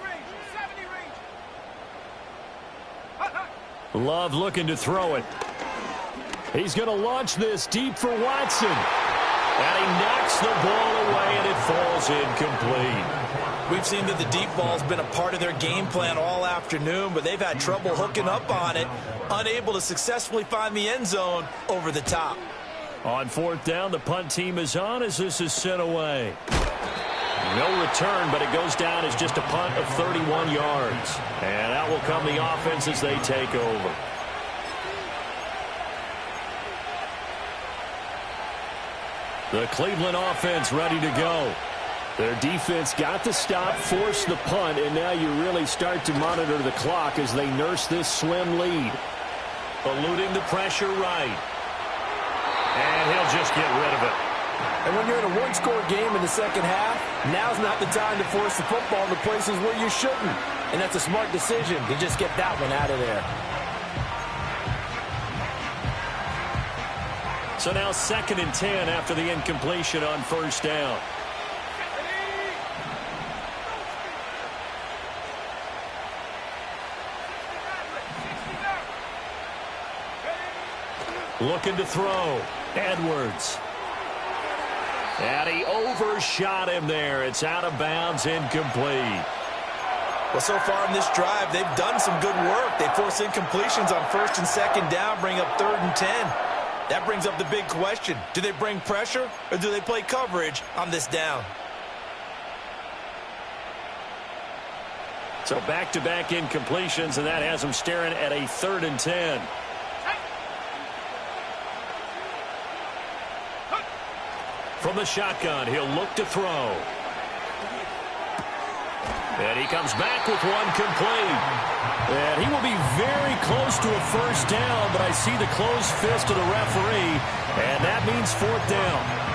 Love looking to throw it. He's going to launch this deep for Watson. And he knocks the ball away, and it falls incomplete. We've seen that the deep ball's been a part of their game plan all afternoon, but they've had trouble hooking up on it, unable to successfully find the end zone over the top. On fourth down, the punt team is on as this is sent away. No return, but it goes down as just a punt of 31 yards. And out will come the offense as they take over. The Cleveland offense ready to go. Their defense got the stop, forced the punt, and now you really start to monitor the clock as they nurse this slim lead. Eluding the pressure right. And he'll just get rid of it. And when you're in a one-score game in the second half, now's not the time to force the football into places where you shouldn't. And that's a smart decision to just get that one out of there. So now 2nd and 10 after the incompletion on first down. Looking to throw. Edwards. And he overshot him there. It's out of bounds, incomplete. Well, so far in this drive, they've done some good work. They force incompletions on 1st and 2nd down, bring up 3rd and 10. That brings up the big question. Do they bring pressure or do they play coverage on this down? So back-to-back incompletions, and that has them staring at a 3rd and 10. From the shotgun, he'll look to throw. And he comes back with one complete. And he will be very close to a first down, but I see the closed fist of the referee, and that means 4th down.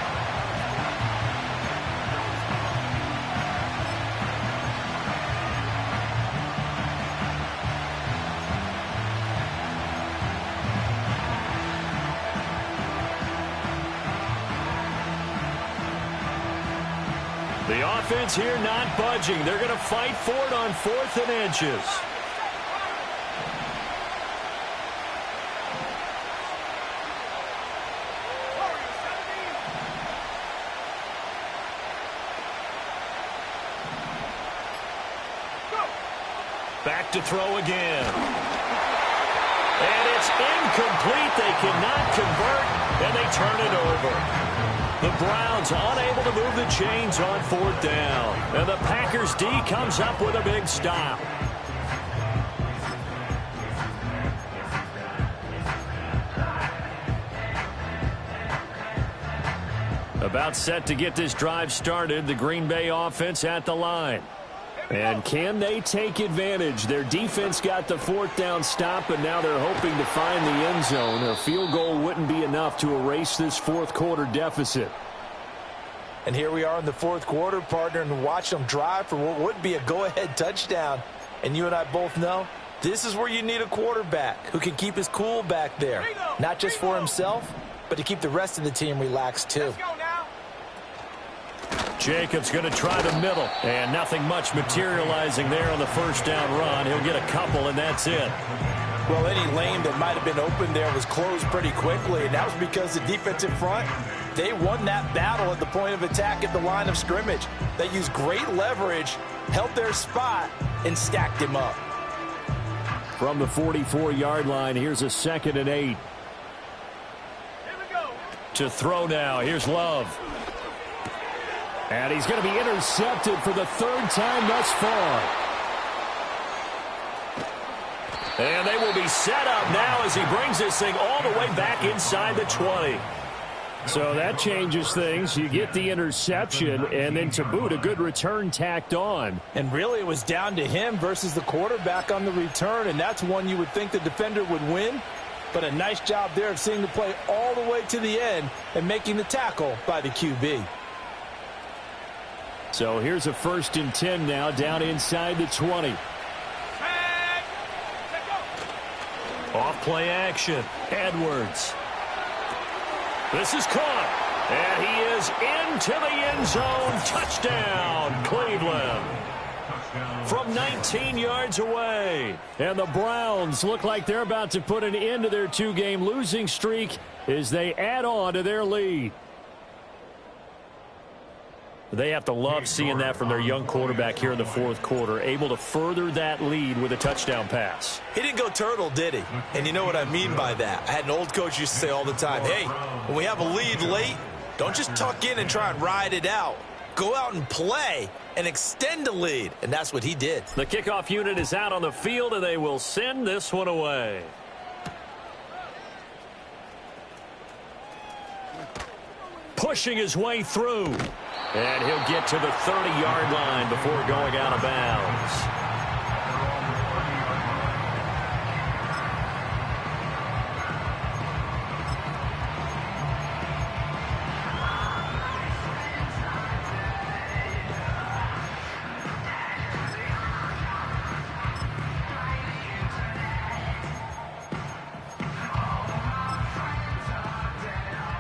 The offense here not budging. They're going to fight for it on 4th and inches. Back to throw again. And it's incomplete. They cannot convert, and they turn it over. The Browns unable to move the chains on 4th down. And the Packers D comes up with a big stop. About set to get this drive started. The Green Bay offense at the line. And can they take advantage? Their defense got the 4th down stop, and now they're hoping to find the end zone. A field goal wouldn't be enough to erase this 4th quarter deficit. And here we are in the 4th quarter, partner, and watch them drive for what would be a go-ahead touchdown. And you and I both know this is where you need a quarterback who can keep his cool back there. Not just for himself, but to keep the rest of the team relaxed too. Jacobs going to try the middle, and nothing much materializing there on the first down run. He'll get a couple, and that's it. Well, any lane that might have been open there was closed pretty quickly, and that was because the defensive front, they won that battle at the point of attack at the line of scrimmage. They used great leverage, held their spot, and stacked him up. From the 44-yard line, here's a 2nd and 8. Here we go. To throw now, here's Love. And he's going to be intercepted for the 3rd time thus far. And they will be set up now as he brings this thing all the way back inside the 20. So that changes things. You get the interception, and then to boot, a good return tacked on. And really, it was down to him versus the quarterback on the return, and that's one you would think the defender would win. But a nice job there of seeing the play all the way to the end and making the tackle by the QB. So here's a 1st and 10 now, down inside the 20. Off play action. Edwards. This is caught. And he is into the end zone. Touchdown, Cleveland. From 19 yards away. And the Browns look like they're about to put an end to their 2-game losing streak as they add on to their lead. They have to love seeing that from their young quarterback here in the fourth quarter, able to further that lead with a touchdown pass. He didn't go turtle, did he? And you know what I mean by that. I had an old coach used to say all the time, hey, when we have a lead late, don't just tuck in and try and ride it out. Go out and play and extend the lead. And that's what he did. The kickoff unit is out on the field, and they will send this one away. Pushing his way through. And he'll get to the 30-yard line before going out of bounds.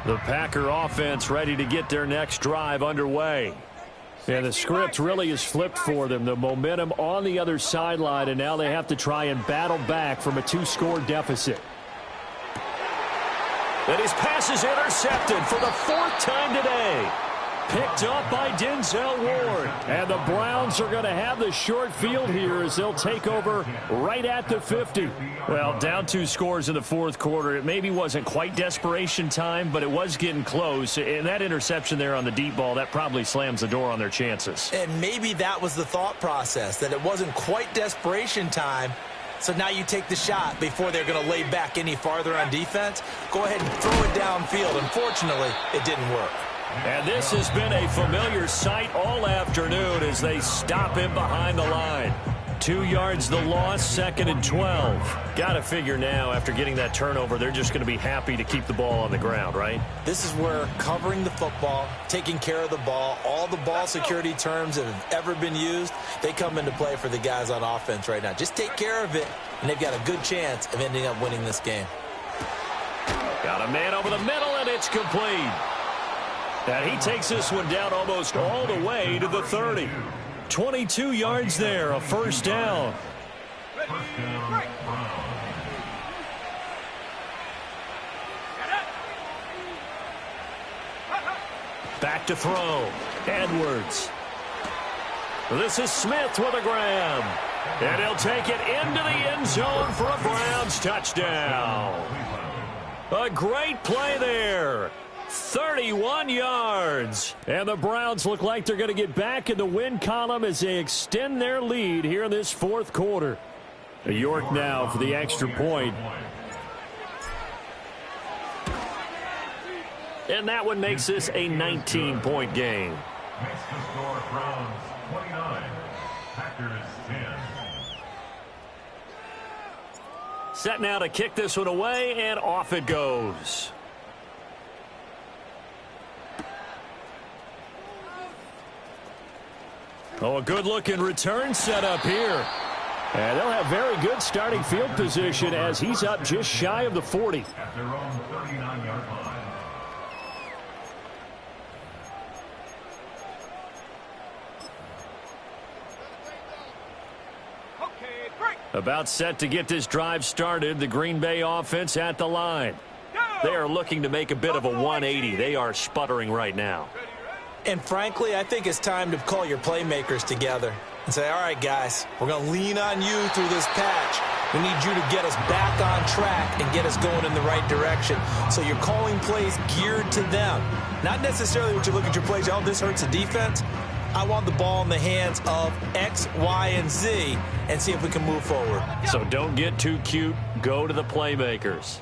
The Packer offense ready to get their next drive underway. And the script really is flipped for them. The momentum on the other sideline, and now they have to try and battle back from a 2-score deficit. And his pass is intercepted for the 4th time today. Picked up by Denzel Ward. And the Browns are going to have the short field here as they'll take over right at the 50. Well, down 2 scores in the fourth quarter. It maybe wasn't quite desperation time, but it was getting close. And that interception there on the deep ball, that probably slams the door on their chances. And maybe that was the thought process, that it wasn't quite desperation time. So now you take the shot before they're going to lay back any farther on defense. Go ahead and throw it downfield. Unfortunately, it didn't work. And this has been a familiar sight all afternoon as they stop him behind the line. 2 yards the loss, 2nd and 12. Got to figure now, after getting that turnover, they're just going to be happy to keep the ball on the ground, right? This is where covering the football, taking care of the ball, all the ball security terms that have ever been used, they come into play for the guys on offense right now. Just take care of it, and they've got a good chance of ending up winning this game. Got a man over the middle, and it's complete. And he takes this one down almost all the way to the 30. 22 yards there, a first down. Back to throw. Edwards. This is Smith with a grab. And he'll take it into the end zone for a Browns touchdown. A great play there. 31 yards. And the Browns look like they're going to get back in the win column as they extend their lead here in this fourth quarter. York now for the extra point. And that one makes this a 19-point game. Makes the score Browns 29, Packers 10. Set now to kick this one away, and off it goes. Oh, a good-looking return set up here. And they'll have very good starting field position as he's up just shy of the 40. At their own 39-yard line. About set to get this drive started. The Green Bay offense at the line. They are looking to make a bit of a 180. They are sputtering right now. And frankly, I think it's time to call your playmakers together and say, all right, guys, we're going to lean on you through this patch. We need you to get us back on track and get us going in the right direction. So you're calling plays geared to them. Not necessarily what you look at your plays, oh, this hurts the defense. I want the ball in the hands of X, Y, and Z and see if we can move forward. So don't get too cute. Go to the playmakers.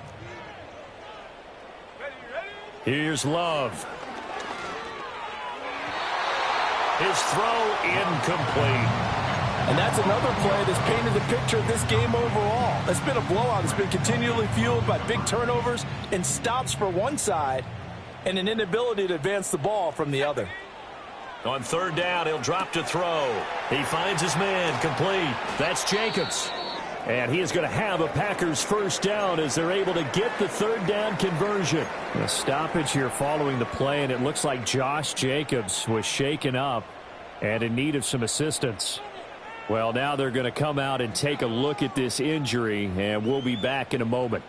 Here's Love. His throw incomplete. And that's another play that's painted the picture of this game overall. It's been a blowout. It's been continually fueled by big turnovers and stops for one side and an inability to advance the ball from the other. On third down, he'll drop to throw. He finds his man complete. That's Jacobs. And he is going to have a Packers first down as they're able to get the third down conversion. A stoppage here following the play, and it looks like Josh Jacobs was shaken up and in need of some assistance. Well, now they're going to come out and take a look at this injury, and we'll be back in a moment.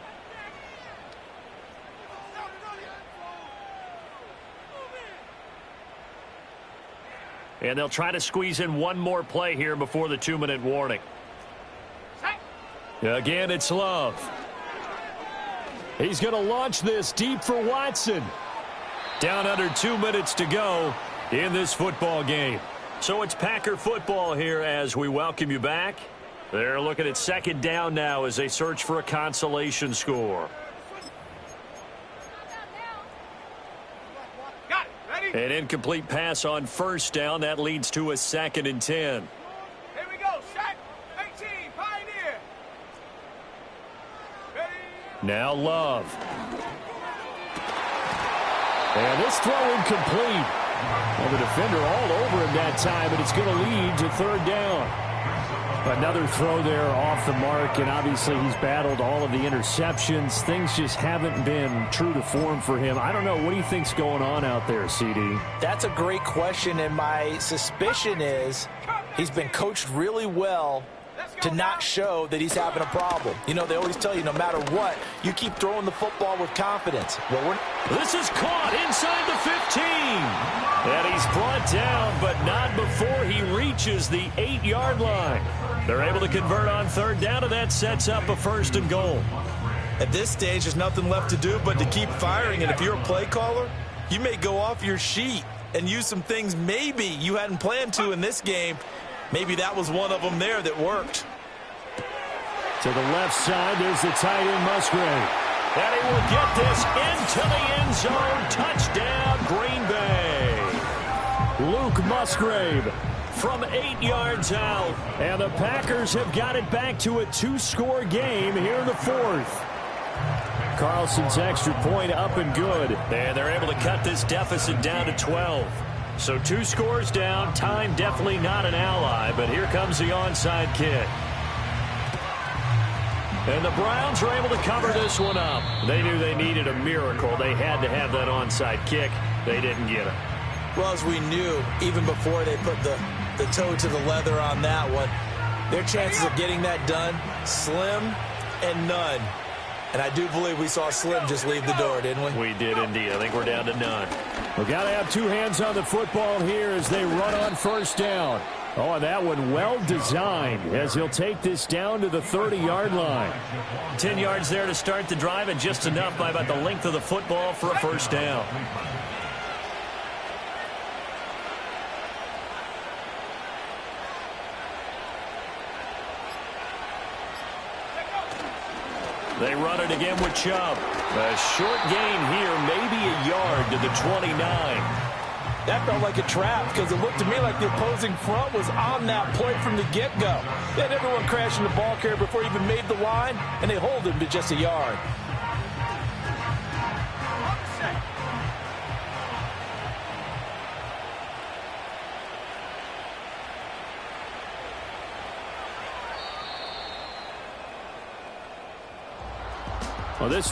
And they'll try to squeeze in one more play here before the 2-minute warning. Again, it's Love. He's going to launch this deep for Watson. Down under 2 minutes to go in this football game. So it's Packer football here as we welcome you back. They're looking at second down now as they search for a consolation score. An incomplete pass on first down. That leads to a 2nd and 10. Here we go. Shot 18. Pioneer. Ready. Now Love. And this throw incomplete. Well, the defender all over him that time, but it's going to lead to 3rd down. Another throw there off the mark, and obviously he's battled all of the interceptions. Things just haven't been true to form for him. I don't know. What do you think's going on out there, CD? That's a great question, and my suspicion is he's been coached really well to not show that he's having a problem. You know, they always tell you no matter what, you keep throwing the football with confidence. Well, this is caught inside the 15. And he's brought down, but not before he reaches the 8-yard line. They're able to convert on 3rd down, and that sets up a 1st and goal. At this stage, there's nothing left to do but to keep firing. And if you're a play caller, you may go off your sheet and use some things maybe you hadn't planned to in this game. Maybe that was one of them there that worked. To the left side, there's the tight end Musgrave. And he will get this into the end zone. Touchdown, Green Bay. Luke Musgrave from 8 yards out. And the Packers have got it back to a 2-score game here in the 4th. Carlson's extra point up and good. And they're able to cut this deficit down to 12. So 2 scores down. Time definitely not an ally, but here comes the onside kick. And the Browns are able to cover this one up. They knew they needed a miracle. They had to have that onside kick. They didn't get it. Well, as we knew, even before they put the toe to the leather on that one, their chances of getting that done, slim and none. And I do believe we saw Slim just leave the door, didn't we? We did indeed. I think we're down to none. We've got to have 2 hands on the football here as they run on 1st down. Oh, and that one well designed as he'll take this down to the 30-yard line. 10 yards there to start the drive, and just enough by about the length of the football for a 1st down. They run it again with Chubb. A short gain here, maybe a yard to the 29. That felt like a trap because it looked to me like the opposing front was on that play from the get-go. They had everyone crashing the ball carrier before he even made the line, and they hold him to just a yard. Well, this